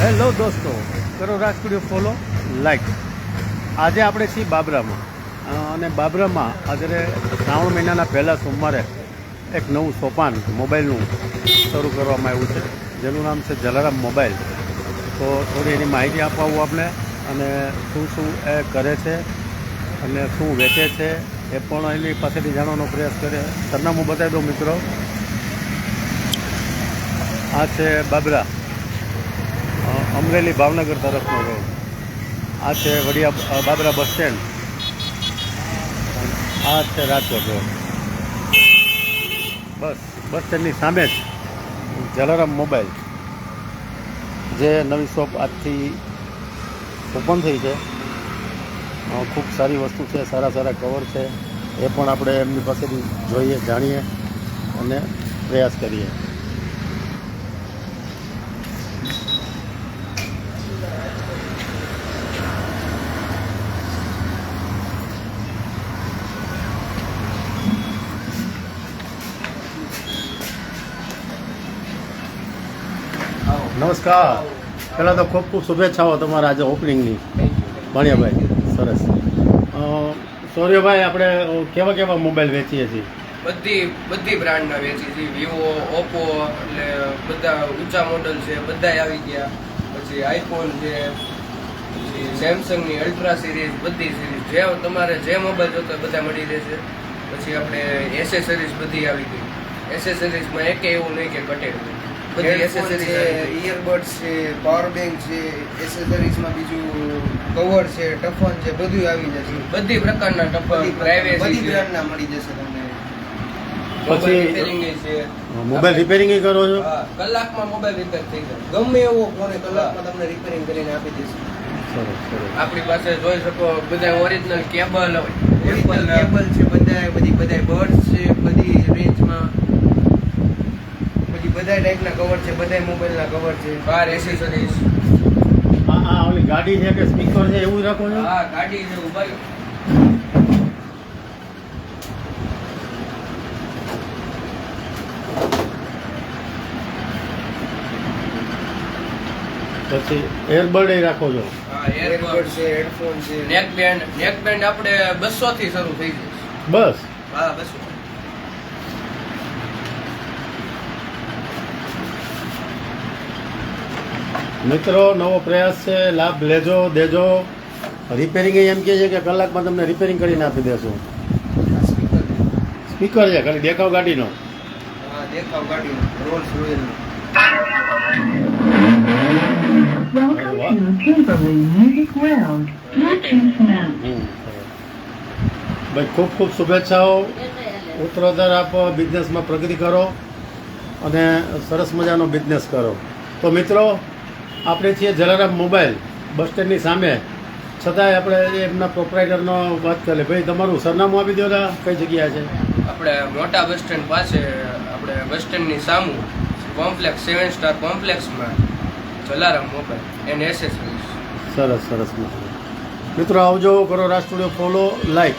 Hello દોસ્તો, કરો રાજ studio follow, like. આજે આપણે છીએ બાબરામાં, અને બાબરામાં આજે શ્રાવણ મહિનાના પહેલાં સોમવારે એક નવું સોપાન મોબાઈલનું શરૂ કરવામાં આવ્યું છે, જેનું નામ છે જલારામ મોબાઈલ. તો થોડી એની માહિતી આપવું આપણે, અને શું શું એ કરે છે અને શું વેચે છે એ પણ એની પાસેથી જાણવાનો પ્રયાસ કરે. સરનામું બતાવી દો મિત્રો. આ છે બાબરા, અમરેલી ભાવનગર તરફનો રોડ. આ છે વડિયા બાબરા બસ સ્ટેન્ડ. આ છે રાજકોટ રોડ. બસ સ્ટેન્ડની સામે જ જલારામ મોબાઈલ, જે નવી શોપ આજથી ઓપન થઈ છે. ખૂબ સારી વસ્તુ છે, સારા કવર છે. એ પણ આપણે એમની પાસેથી જોઈએ, જાણીએ અને પ્રયાસ કરીએ. નમસ્કાર. પહેલાં તો ખૂબ શુભેચ્છાઓ તમારા આજે ઓપનિંગની. ભાણિયાભાઈ, સરસ. સૌર્યભાઈ, આપણે કેવા મોબાઈલ વેચીએ છીએ? બધી બ્રાન્ડના વેચી છે. વિવો, ઓપ્પો, એટલે બધા ઊંચા મોડલ છે, બધા આવી ગયા. પછી આઈફોન છે, પછી સેમસંગની અલ્ટ્રા સિરીઝ, બધી સિરીઝ જે તમારે જે મોબાઈલ જોતો બધા મળી રહેશે. પછી આપણે એસેસરીઝ બધી આવી ગઈ. એસેસરીઝમાં એકે એવું નહીં કે ઘટેલું. બધી એસેસરીઝ, ઇયરબડ્સ છે, પાવર બેંક છે, એસેસરીઝમાં બીજું કવર છે, ટફન છે, બધું આવી જશે. બધી પ્રકારના ટપક, પ્રાઇવેસી બધી બ્રાન્ડના મળી જશે તમને. મોબાઈલ રિપેરિંગ છે. મોબાઈલ રિપેરિંગ કરો છો? હા, કલાકમાં મોબાઈલ રિપેર થઈ જાય. ગમે એવો ફોન કલાકમાં તમને રિપેરિંગ કરીને આપી દેશે. સરસ. આપણી પાસે જોઈ શકો બધા ઓરિજિનલ કેબલ, કેબલ છે, બધી બર્ડ્સ છે, બધી રેન્જમાં બધા ટાઈપના કવર છે, બધા મોબાઈલના કવર છે. Car accessories. આ ઓલી ગાડી છે કે સ્પીકર છે એવું રાખો છો? હા, ગાડી છે ઉભા. પછી એરબડ રાખો છો? હા, એરબડ છે, હેડફોન છે. નેક બેન્ડ આપણે 200 થી શરૂ થઈ જાય. બસ. હા, 200. મિત્રો, નવો પ્રયાસ છે, લાભ લેજો, દેજો. રિપેરિંગ એમ કહે છે કે કલાકમાં તમને રિપેરિંગ કરીને આપી દેશું. સ્પીકર છે, ખાલી દેખાવ ગાડીનો. હા, દેખાવ ગાડીનો, રોલ્સ રોયલ. ભાઈ, ખૂબ શુભેચ્છાઓ. ઉત્તરોત્તર આપ બિઝનેસમાં પ્રગતિ કરો અને સરસ મજાનો બિઝનેસ કરો. તો મિત્રો, આપણે છીએ જલારામ મોબાઈલ, બસ સ્ટેન્ડની સામે. છતાંય આપણે એમના પ્રોપરાઇટરનો વાત કરીએ. ભાઈ, તમારું સરનામું આપી દો. કઈ જગ્યા છે? આપણે મોટા બસ સ્ટેન્ડ પાસે, આપણે બસ સ્ટેન્ડની સામું કોમ્પ્લેક્સ, 7 સ્ટાર કોમ્પ્લેક્સમાં જલારામ મોબાઈલ એન્ડ એસેસરીઝ. સરસ. મિત્રો, આવજો. કરો રાજ સ્ટુડિયો ફોલો, લાઈક.